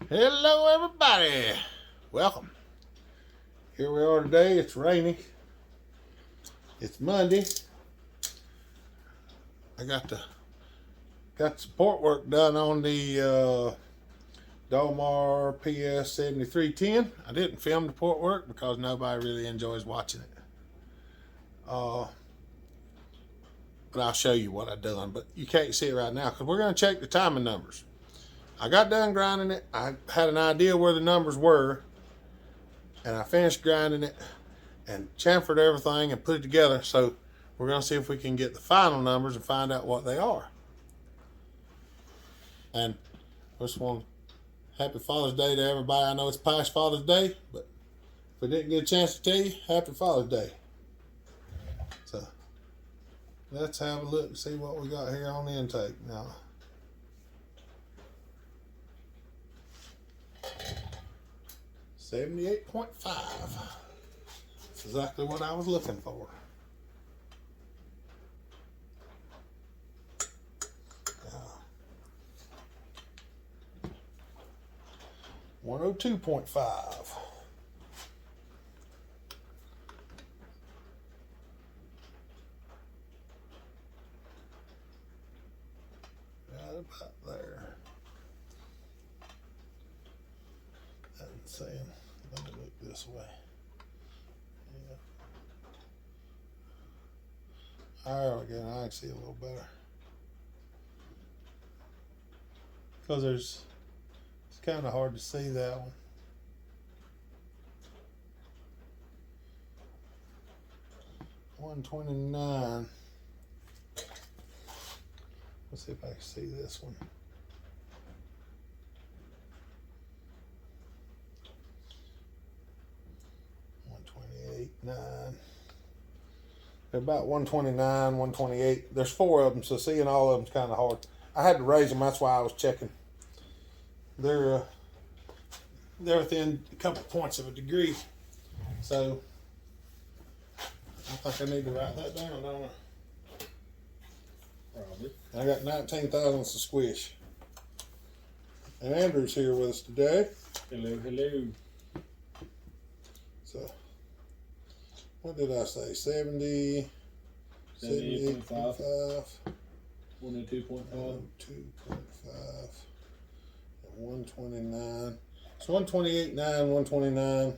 Hello everybody, welcome. Here we are today. It's rainy. It's Monday. I got support work done on the Dolmar Ps 7310. I didn't film the port work because nobody really enjoys watching it. But I'll show you what I've done. But you can't see it right now because we're going to check the timing numbers. I got done grinding it. I had an idea where the numbers were, and I finished grinding it and chamfered everything and put it together. So we're going to see if we can get the final numbers and find out what they are. And I just want happy Father's Day to everybody. I know it's past Father's Day, but if we didn't get a chance to tell you, happy Father's Day. So let's have a look and see what we got here on the intake now. 78.5. That's exactly what I was looking for. 102.5. Right about there. That's saying, let me look this way. Yeah. There we go. I can see a little better. Because it's kind of hard to see that one. $129. Let's see if I can see this one. $128.9. They're about $129, $128. There's 4 of them, so seeing all of them's kind of hard. I had to raise them. That's why I was checking. They're within a couple points of a degree. So I think I need to write that down, don't I? Probably. I got 19 thousandths of squish. And Andrew's here with us today. Hello, hello. So, what did I say? 70, 78.5, 102.5, 102.5, and 129. So 128.9, 129.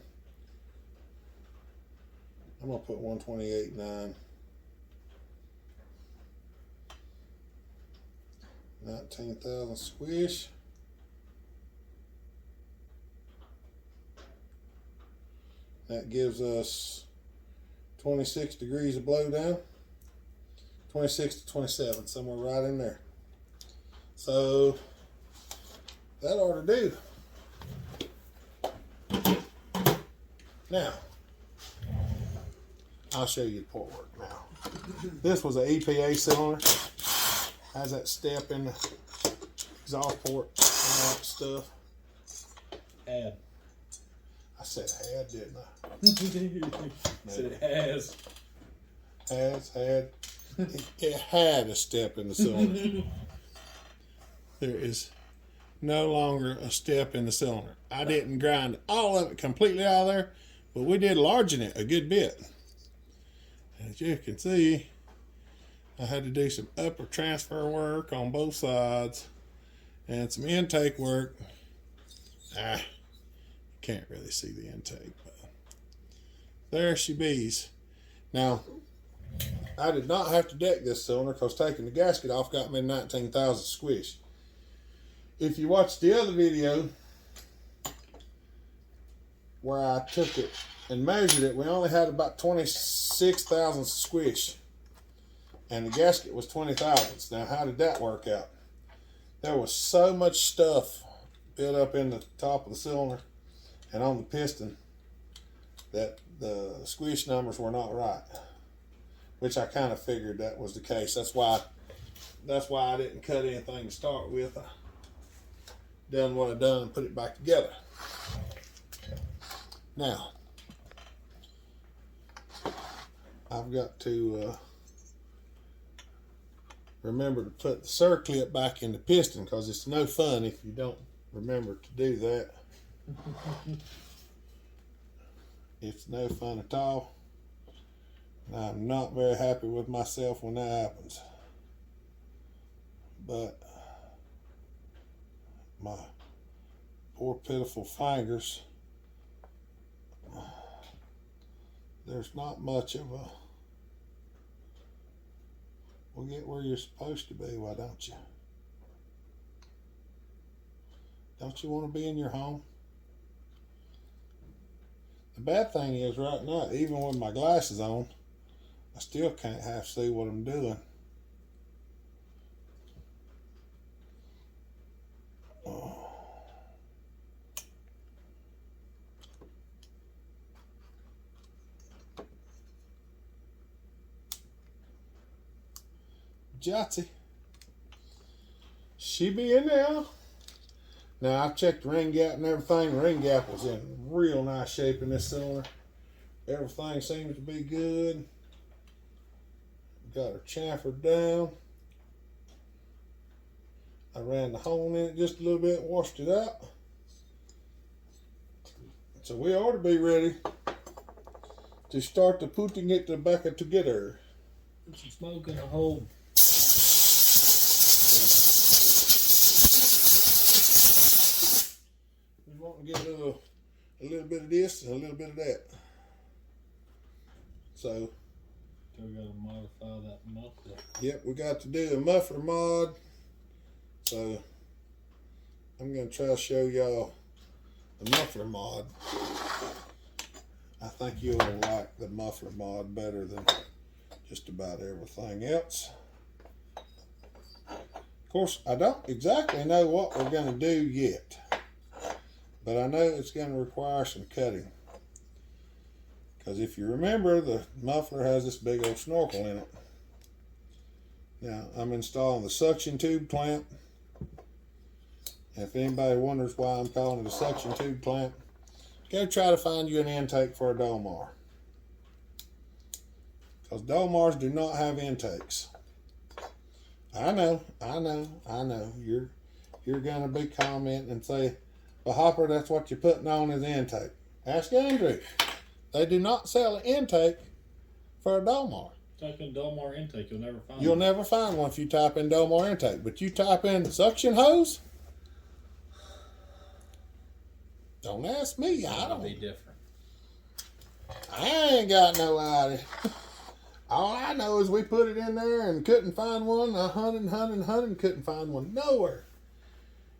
I'm gonna put 128.9. 19,000 squish. That gives us 26 degrees of blowdown. 26 to 27, somewhere right in there. So that ought to do. Now, I'll show you the port work now. This was an EPA cylinder. Has that step in the exhaust port and all that stuff. Had. I said had, didn't I? Said it has. Had. It had a step in the cylinder. There is no longer a step in the cylinder. I didn't grind all of it completely out of there, but we did largen it a good bit. As you can see, I had to do some upper transfer work on both sides and some intake work. Can't really see the intake, but there she bees. Now, I did not have to deck this cylinder because taking the gasket off got me 19,000 squish. If you watch the other video where I took it and measured it, we only had about 26,000 squish, and the gasket was 20 thousandths. Now, how did that work out? There was so much stuff built up in the top of the cylinder and on the piston that the squish numbers were not right, which I kind of figured that was the case. That's why I didn't cut anything to start with. I done what I done and put it back together. Now, I've got to remember to put the circlip back in the piston because it's no fun if you don't remember to do that. It's no fun at all. And I'm not very happy with myself when that happens. But my poor pitiful fingers, there's not much of a, well, get where you're supposed to be, why don't you? Don't you want to be in your home? The bad thing is right now, even with my glasses on, I still can't half see what I'm doing. Oh. Jotzi. She be in there. Now I've checked the ring gap and everything. The ring gap was in real nice shape in this cylinder. Everything seems to be good. Got her chamfered down. I ran the hole in it just a little bit, washed it out. So we ought to be ready to start to putting it back together. Put some smoke in the hole. We want to get a little bit of this and a little bit of that. So we gotta modify that muffler. Yep, we got to do a muffler mod. So I'm gonna try to show y'all the muffler mod. I think you'll like the muffler mod better than just about everything else. Of course, I don't exactly know what we're gonna do yet, but I know it's gonna require some cutting. Because if you remember, the muffler has this big old snorkel in it. Now, I'm installing the suction tube clamp. And if anybody wonders why I'm calling it a suction tube clamp, go try to find you an intake for a Dolmar. Because Dolmars do not have intakes. I know. You're going to be commenting and say, well, Hopper, that's what you're putting on as intake. Ask Andrew. They do not sell an intake for a Dolmar. Type in Dolmar intake, you'll never find You'll one. never find one if you type in Dolmar intake. But you type in suction hose, don't ask me. I It'll don't. be different. I ain't got no idea. All I know is we put it in there and couldn't find one. I hunted and couldn't find one nowhere.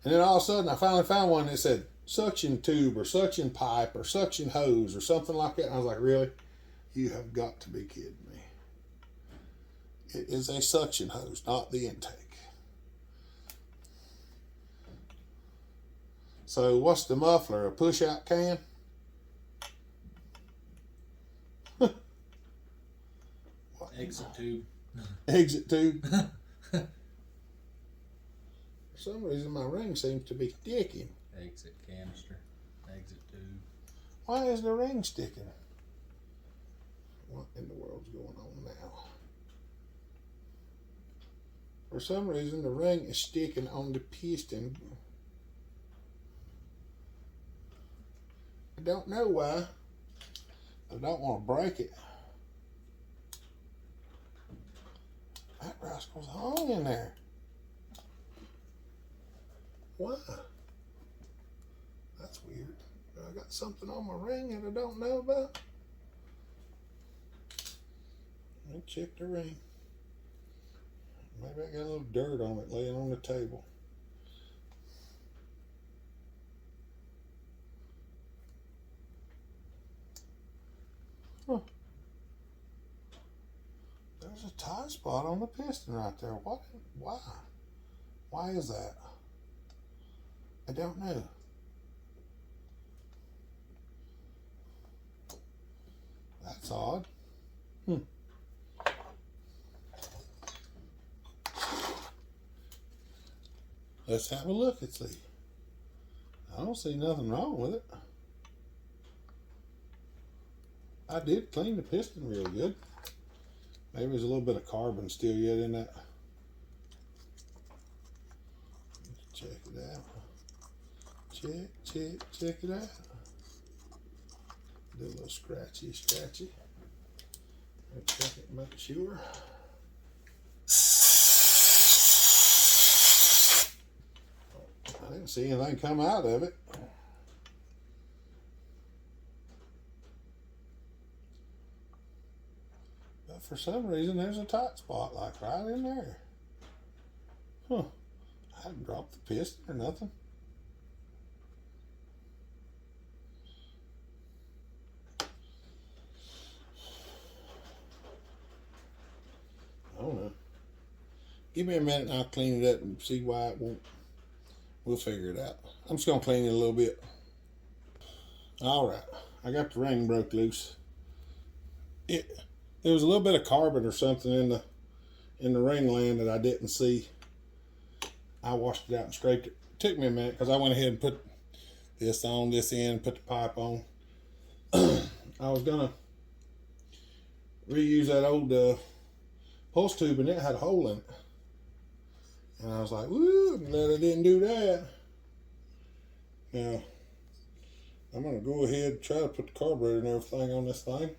And then all of a sudden I finally found one that said suction tube or suction pipe or suction hose or something like that. And I was like, really? You have got to be kidding me. It is a suction hose, not the intake. So what's the muffler? A push-out can? Exit tube. Exit tube. For some reason my ring seems to be sticking. Exit canister. Exit tube. Why is the ring sticking? What in the world's going on now? For some reason the ring is sticking on the piston. I don't know why. I don't want to break it. That rascal's hung in there. Why? That's weird. I got something on my ring that I don't know about. Let me check the ring. Maybe I got a little dirt on it laying on the table. Huh. There's a tie spot on the piston right there. What? Why? Why is that? I don't know. That's odd. Let's have a look and see. I don't see nothing wrong with it. I did clean the piston real good. Maybe there's a little bit of carbon still yet in that. Let's check it out. Check it out. Do a little scratchy. Check it, make sure. I didn't see anything come out of it. But for some reason, there's a tight spot like right in there. Huh. I hadn't dropped the piston or nothing. I don't know. Give me a minute and I'll clean it up and see why it won't. We'll figure it out. I'm just going to clean it a little bit. Alright. I got the ring broke loose. There was a little bit of carbon or something in the ring land that I didn't see. I washed it out and scraped it. It took me a minute because I went ahead and put this on this end, put the pipe on. I was going to reuse that old pulse tube and it had a hole in it. And I was like, woo, I'm glad I didn't do that. Now, I'm going to go ahead and try to put the carburetor and everything on this thing.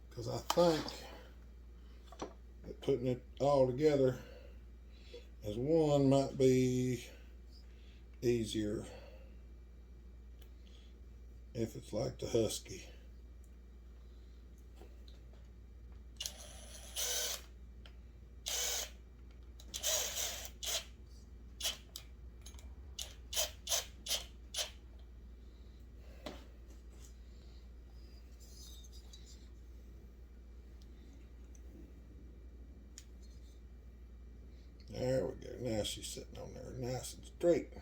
Because I think that putting it all together as one might be easier if it's like the Husky. There we go. Now she's sitting on there nice and straight.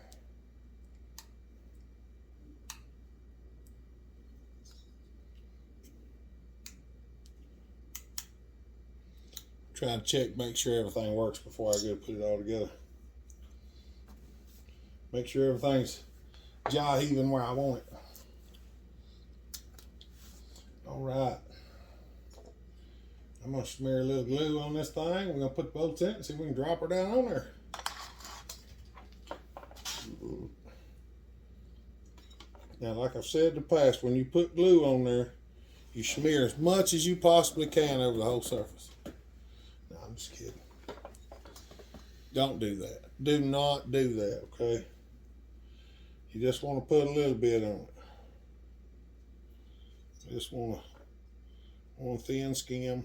Trying to check, make sure everything works before I go put it all together. Make sure everything's jive-even where I want it. All right. I'm going to smear a little glue on this thing. We're going to put the bolts in it and see if we can drop her down on there. Now, like I've said in the past, when you put glue on there, you smear as much as you possibly can over the whole surface. No, I'm just kidding. Don't do that. Do not do that, okay? You just want to put a little bit on it. You just want a thin skim.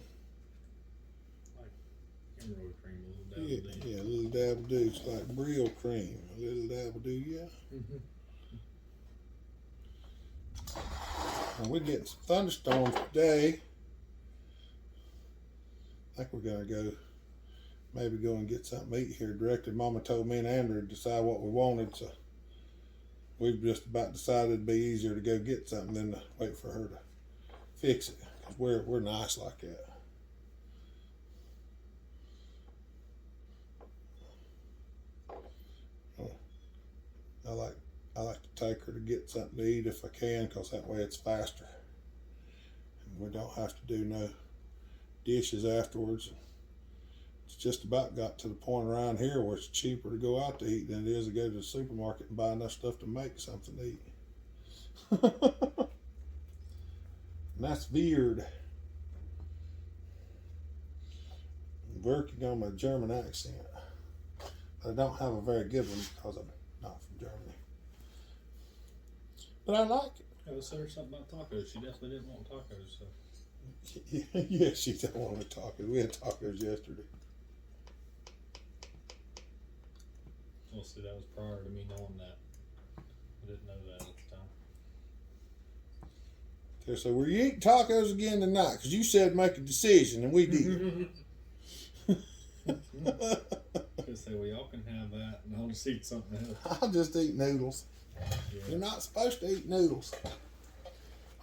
Emerald cream, a little dab. Yeah, a little dab of dew. It's like Brio cream. A little dab of dew, yeah. And we're getting some thunderstorms today. I think we're going to maybe go and get something to eat here directly. Mama told me and Andrew to decide what we wanted, so we've just about decided it'd be easier to go get something than to wait for her to fix it. Because we're nice like that. I like to take her to get something to eat if I can, because that way it's faster. And we don't have to do no dishes afterwards. It's just about got to the point around here where it's cheaper to go out to eat than it is to go to the supermarket and buy enough stuff to make something to eat. And that's weird. I'm working on my German accent. But I don't have a very good one because I'm not from Germany. But I like it. I was saying something about tacos. She definitely didn't want tacos, so. Yeah, she don't want tacos. We had tacos yesterday. Well, see, that was prior to me knowing that. I didn't know that at the time. Okay, so we're eating tacos again tonight because you said make a decision and we did. I say, well, y'all can have that, and I'll just eat something else. I'll just eat noodles. Yeah. You're not supposed to eat noodles.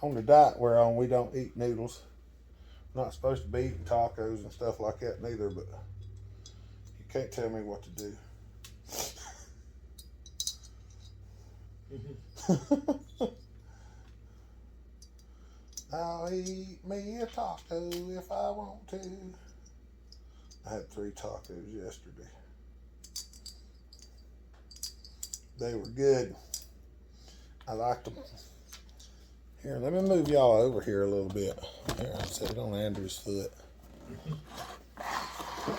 On the diet we're on, we don't eat noodles. We're not supposed to be eating tacos and stuff like that neither, but you can't tell me what to do. I'll eat me a taco if I want to. I had 3 tacos yesterday. They were good. I liked them. Here, let me move y'all over here a little bit. Here, I'll set it on Andrew's foot.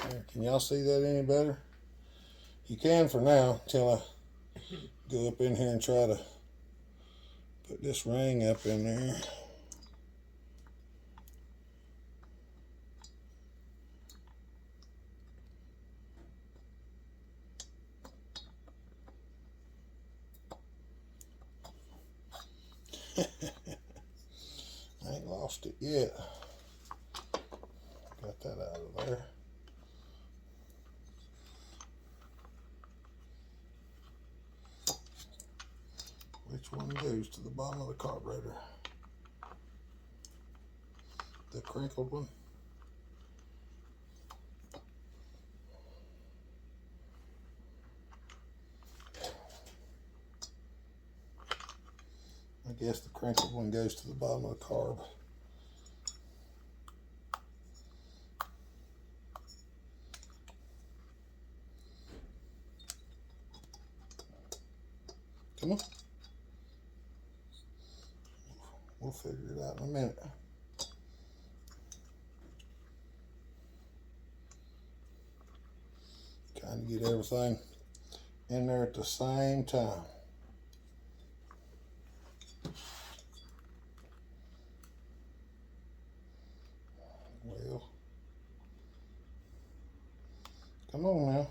Here, can y'all see that any better? You can for now, until I go up in here and try to put this ring up in there. I ain't lost it yet. Got that out of there. Which one goes to the bottom of the carburetor? The crinkled one? I guess the crinkled one goes to the bottom of the carb. Come on. We'll figure it out in a minute. Trying to get everything in there at the same time. Well, come on now.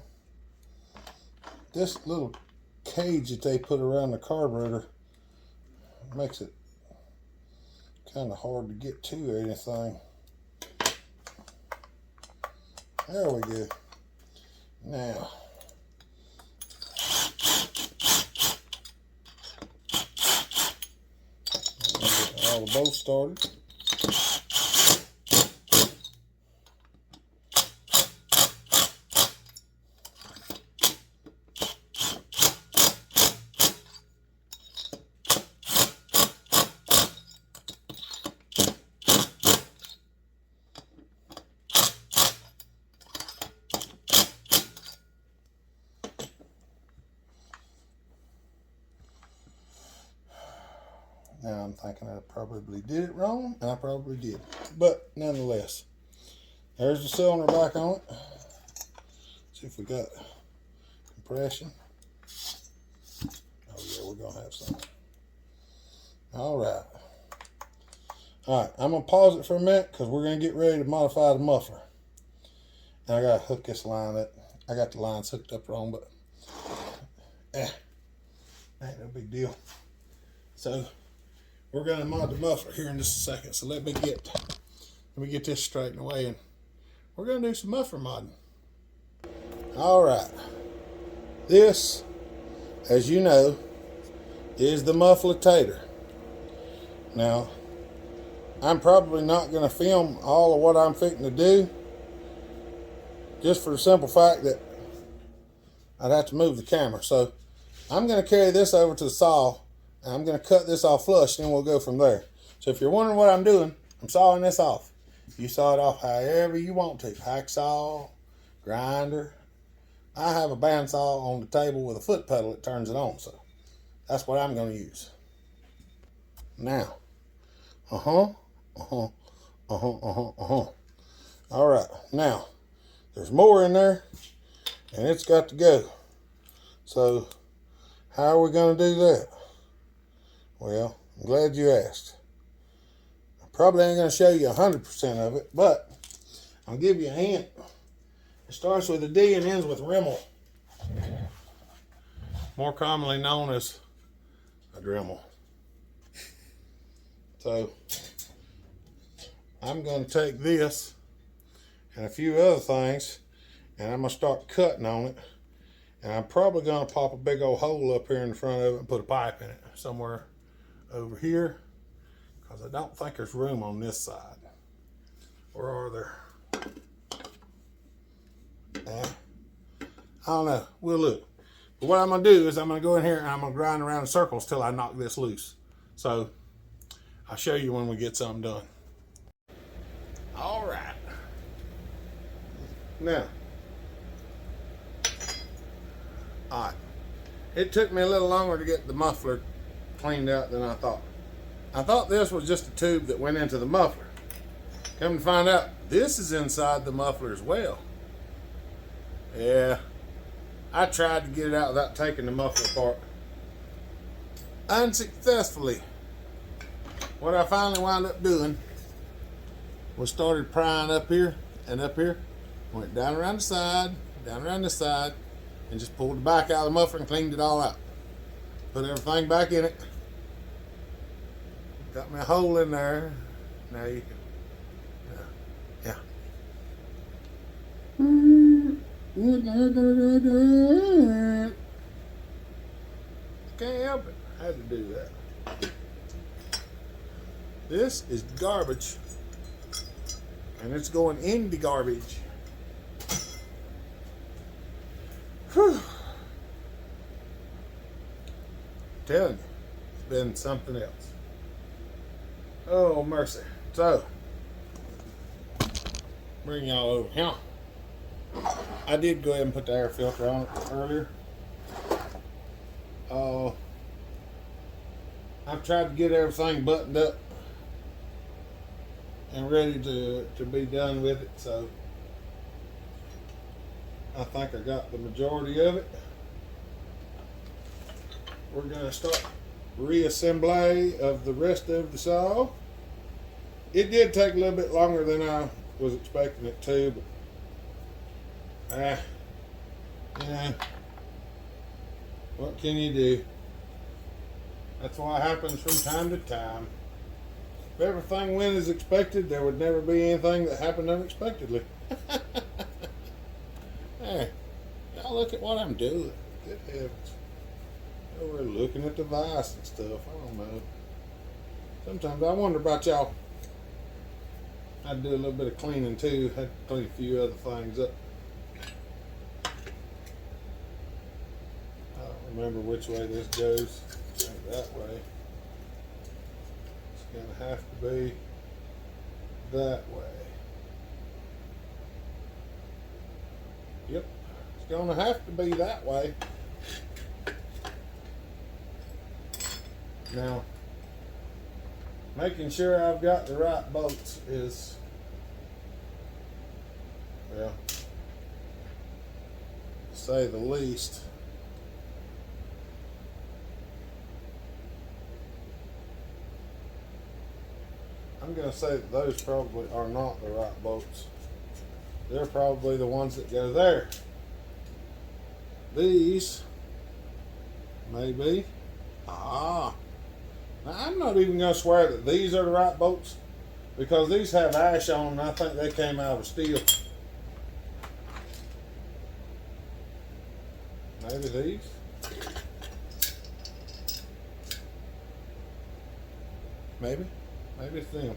This little cage that they put around the carburetor makes it kind of hard to get to or anything. There we go. Now, get all the bolts started. Now I'm thinking I probably did it wrong, and I probably did. But nonetheless, there's the cylinder back on it. See if we got compression. Oh yeah, we're gonna have some. All right. All right, I'm gonna pause it for a minute because we're gonna get ready to modify the muffler. And I gotta hook this line up. I got the lines hooked up wrong, but ain't no big deal. So we're gonna mod the muffler here in just a second. So let me get this straightened away, and we're gonna do some muffler modding. All right, this, as you know, is the muffler tater. Now, I'm probably not gonna film all of what I'm fixing to do, just for the simple fact that I'd have to move the camera. So I'm gonna carry this over to the saw, and I'm going to cut this off flush, and then we'll go from there. So if you're wondering what I'm doing, I'm sawing this off. You saw it off however you want to. Hacksaw, grinder. I have a bandsaw on the table with a foot pedal that turns it on. So that's what I'm going to use. Now. All right. Now, there's more in there, and it's got to go. So how are we going to do that? Well, I'm glad you asked. I probably ain't going to show you 100% of it, but I'll give you a hint. It starts with a D and ends with Rimmel, more commonly known as a Dremel. So I'm going to take this and a few other things, and I'm going to start cutting on it. And I'm probably going to pop a big old hole up here in the front of it and put a pipe in it somewhere over here, because I don't think there's room on this side. Or are there? I don't know. We'll look. But what I'm going to do is I'm going to go in here and I'm going to grind around in circles till I knock this loose. So I'll show you when we get something done. All right. Now, all right. It took me a little longer to get the muffler cleaned out than I thought. I thought this was just a tube that went into the muffler. Come to find out, this is inside the muffler as well. Yeah, I tried to get it out without taking the muffler apart. Unsuccessfully. What I finally wound up doing was started prying up here and up here. Went down around the side, down around this side, and just pulled the back out of the muffler and cleaned it all out. Put everything back in it. Got me a hole in there. Now you can, yeah. Can't help it. I had to do that. This is garbage. And it's going in the garbage. Whew. Telling you, it's been something else. Oh, mercy. So, bring y'all over here. I did go ahead and put the air filter on it earlier. I've tried to get everything buttoned up and ready to be done with it, so I think I got the majority of it. We're going to start reassembly of the rest of the saw. It did take a little bit longer than I was expecting it to, but you know, what can you do? That's what happens from time to time. If everything went as expected, there would never be anything that happened unexpectedly. Hey, y'all look at what I'm doing. Good heavens. We're looking at the vise and stuff. I don't know. Sometimes I wonder about y'all. I'd do a little bit of cleaning too. Had to clean a few other things up. I don't remember which way this goes. I think that way. It's gonna have to be that way. Yep. It's gonna have to be that way. Now, making sure I've got the right bolts is, well, to say the least. I'm going to say that those probably are not the right bolts. They're probably the ones that go there. These, maybe. Now, I'm not even going to swear that these are the right bolts, because these have ash on them and I think they came out of steel. Maybe these. Maybe it's them.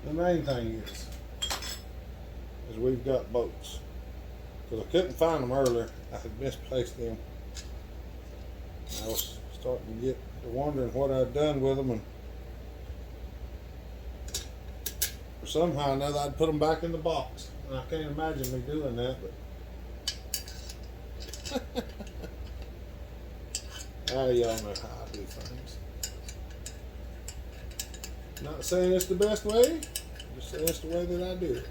The main thing is we've got bolts. Because I couldn't find them earlier. I had misplaced them. I was starting to get to wondering what I'd done with them, and somehow or another I'd put them back in the box. And I can't imagine me doing that, but y'all know how I do things. Not saying it's the best way, just saying it's the way that I do it.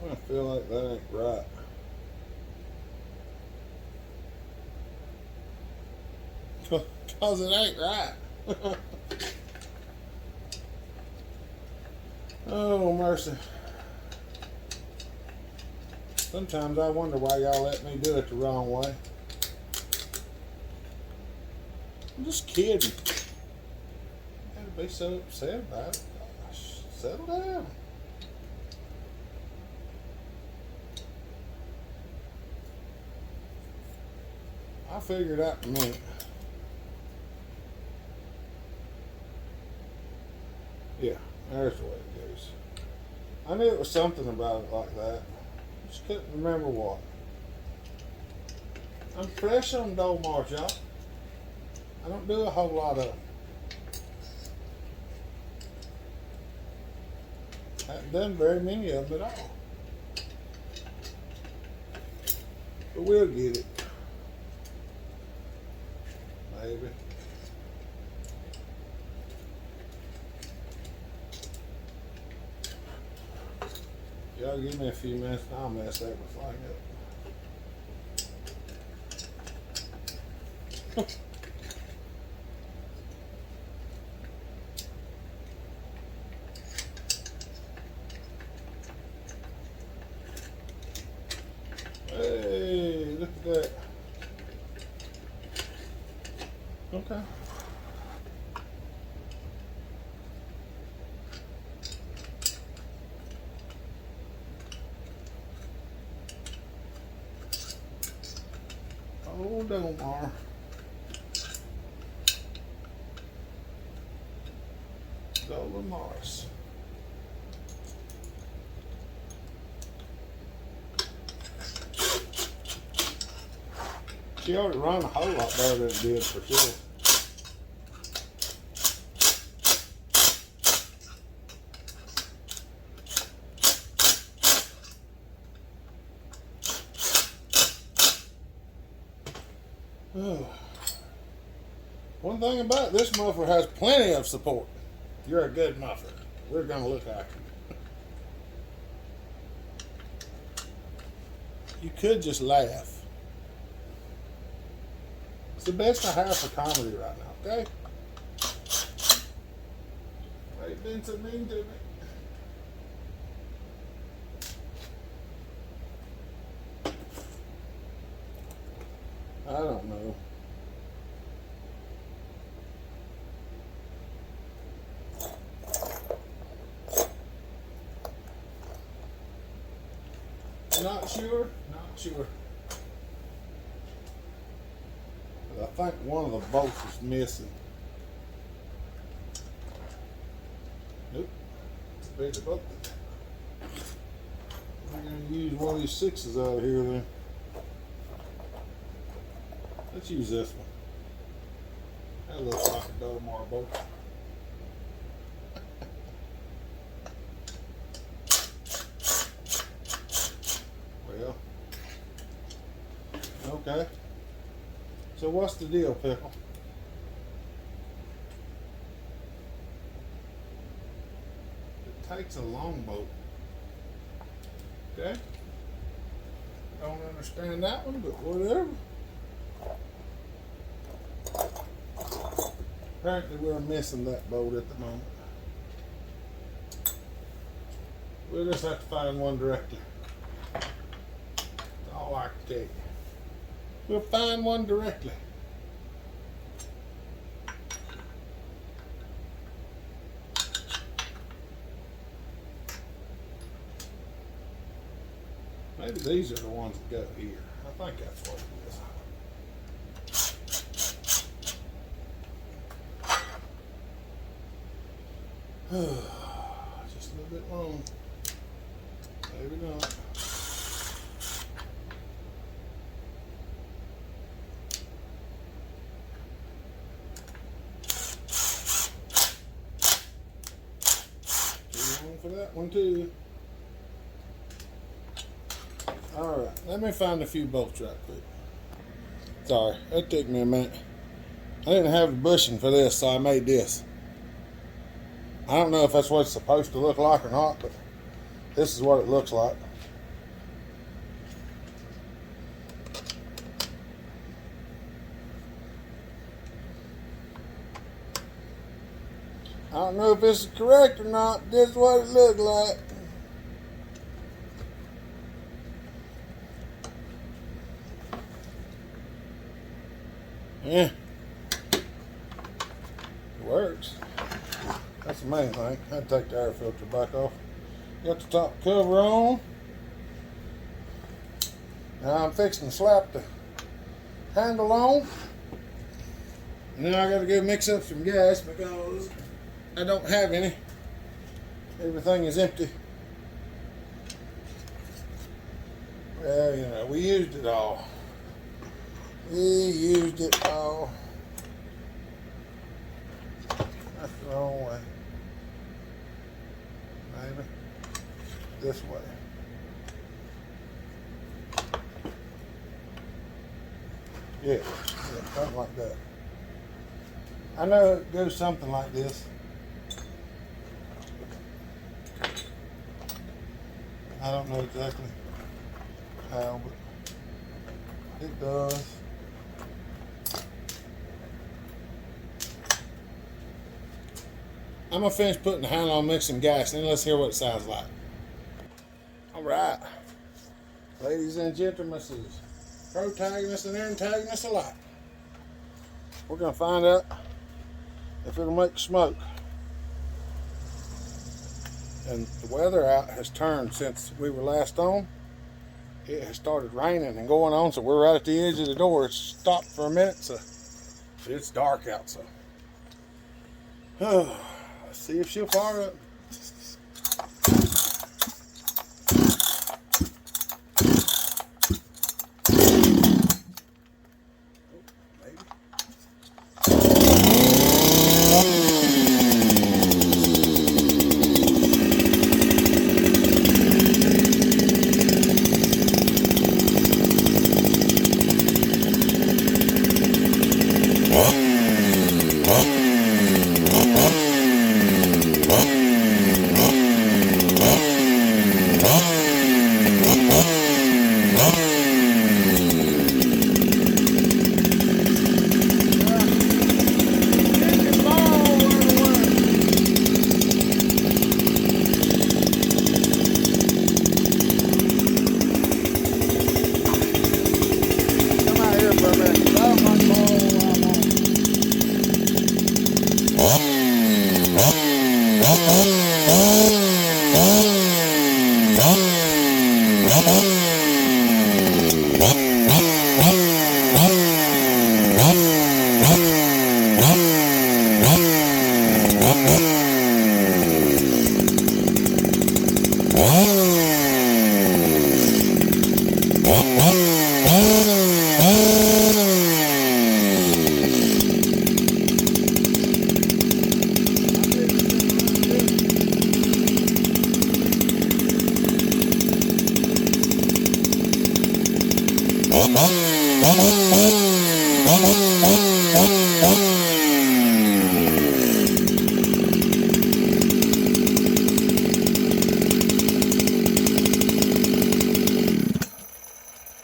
I feel like that ain't right. Cause it ain't right. Oh, mercy. Sometimes I wonder why y'all let me do it the wrong way. I'm just kidding. You gotta be so upset about it. Gosh, settle down. I'll figure it out in a minute. Yeah, There's the way it goes. I knew it was something about it like that. Just couldn't remember what. I'm fresh on Dolmar, y'all. I don't do a whole lot of. Haven't done very many of them at all. But we'll get it. Maybe. Y'all give me a few minutes and I'll mess everything up. Hey, look at that. Okay. Oh, Dolmar. Dolmar Ps. She ought to run a whole lot better than it did for sure. One thing about it, this muffler has plenty of support. You're a good muffler. We're going to look after you. You could just laugh. It's the best I have for comedy right now, okay? Why you been so mean to me? I don't know. Not sure? Not sure. But I think one of the bolts is missing. Nope. It's a bigger bolt. I'm going to use one of these 6s out of here then. Let's use this one. That looks like a Dolmar bolt. Well, okay. So what's the deal, Pickle? It takes a long bolt. Okay. Don't understand that one, but whatever. Apparently we're missing that bolt at the moment. We'll just have to find one directly. That's all I can tell you. We'll find one directly. Maybe these are the ones that go here. I think that's what it is. Just a little bit long. Maybe not. Too long for that one too. Alright, let me find a few bolts right quick. Sorry, that took me a minute. I didn't have the bushing for this, so I made this. I don't know if that's what it's supposed to look like or not, but this is what it looks like. I don't know if this is correct or not. This is what it looked like. Yeah. It works. That's the main thing. I'd take the air filter back off. Got the top cover on. Now I'm fixing to slap the handle on. And then I gotta go mix up some gas because I don't have any. everything is empty. Well, you know, we used it all. We used it all. That's the wrong way. Maybe this way. Yeah, something like that. I know it goes something like this. I don't know exactly how, but it does. I'm gonna finish putting the handle on mixing gas, and then let's hear what it sounds like. All right, ladies and gentlemen, this is protagonists and antagonists alike. We're gonna find out if it'll make smoke. And the weather out has turned since we were last on. It has started raining and going on, so we're right at the edge of the door. It's stopped for a minute, so it's dark out. So, let's see if she'll fire up.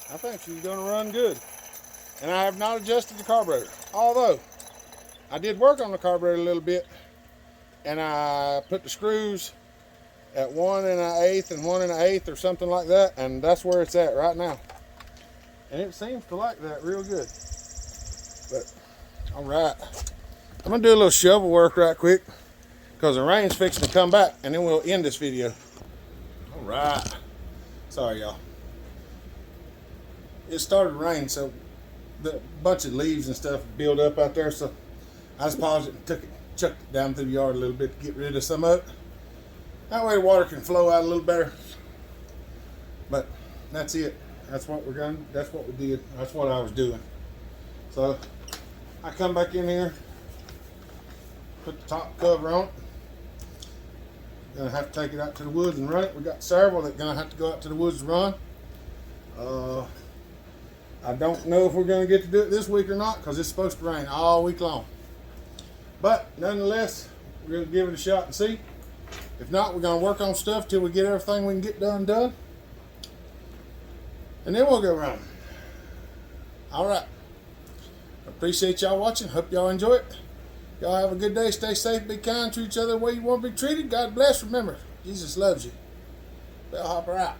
I think she's going to run good. And I have not adjusted the carburetor. Although, I did work on the carburetor a little bit. And I put the screws at 1 1/8 and 1 1/8 or something like that. And that's where it's at right now. And it seems to like that real good. But, alright. I'm going to do a little shovel work right quick. Because the rain's fixing to come back. And then we'll end this video. Alright. Sorry, y'all. It started to rain, so the bunch of leaves and stuff built up out there, so I just paused it and chucked it down through the yard a little bit to get rid of some of it. That way the water can flow out a little better. But that's it. That's what we're going. That's what we did. That's what I was doing. So I come back in here, put the top cover on it. Gonna have to take it out to the woods and run it. We got several that gonna have to go out to the woods and run. I don't know if we're going to get to do it this week or not because it's supposed to rain all week long. But nonetheless, we're going to give it a shot and see. If not, we're going to work on stuff till we get everything we can get done. And then we'll go running. Alright. Appreciate y'all watching. Hope y'all enjoy it. Y'all have a good day. Stay safe. Be kind to each other the way you want to be treated. God bless. Remember, Jesus loves you. Bellhopper out.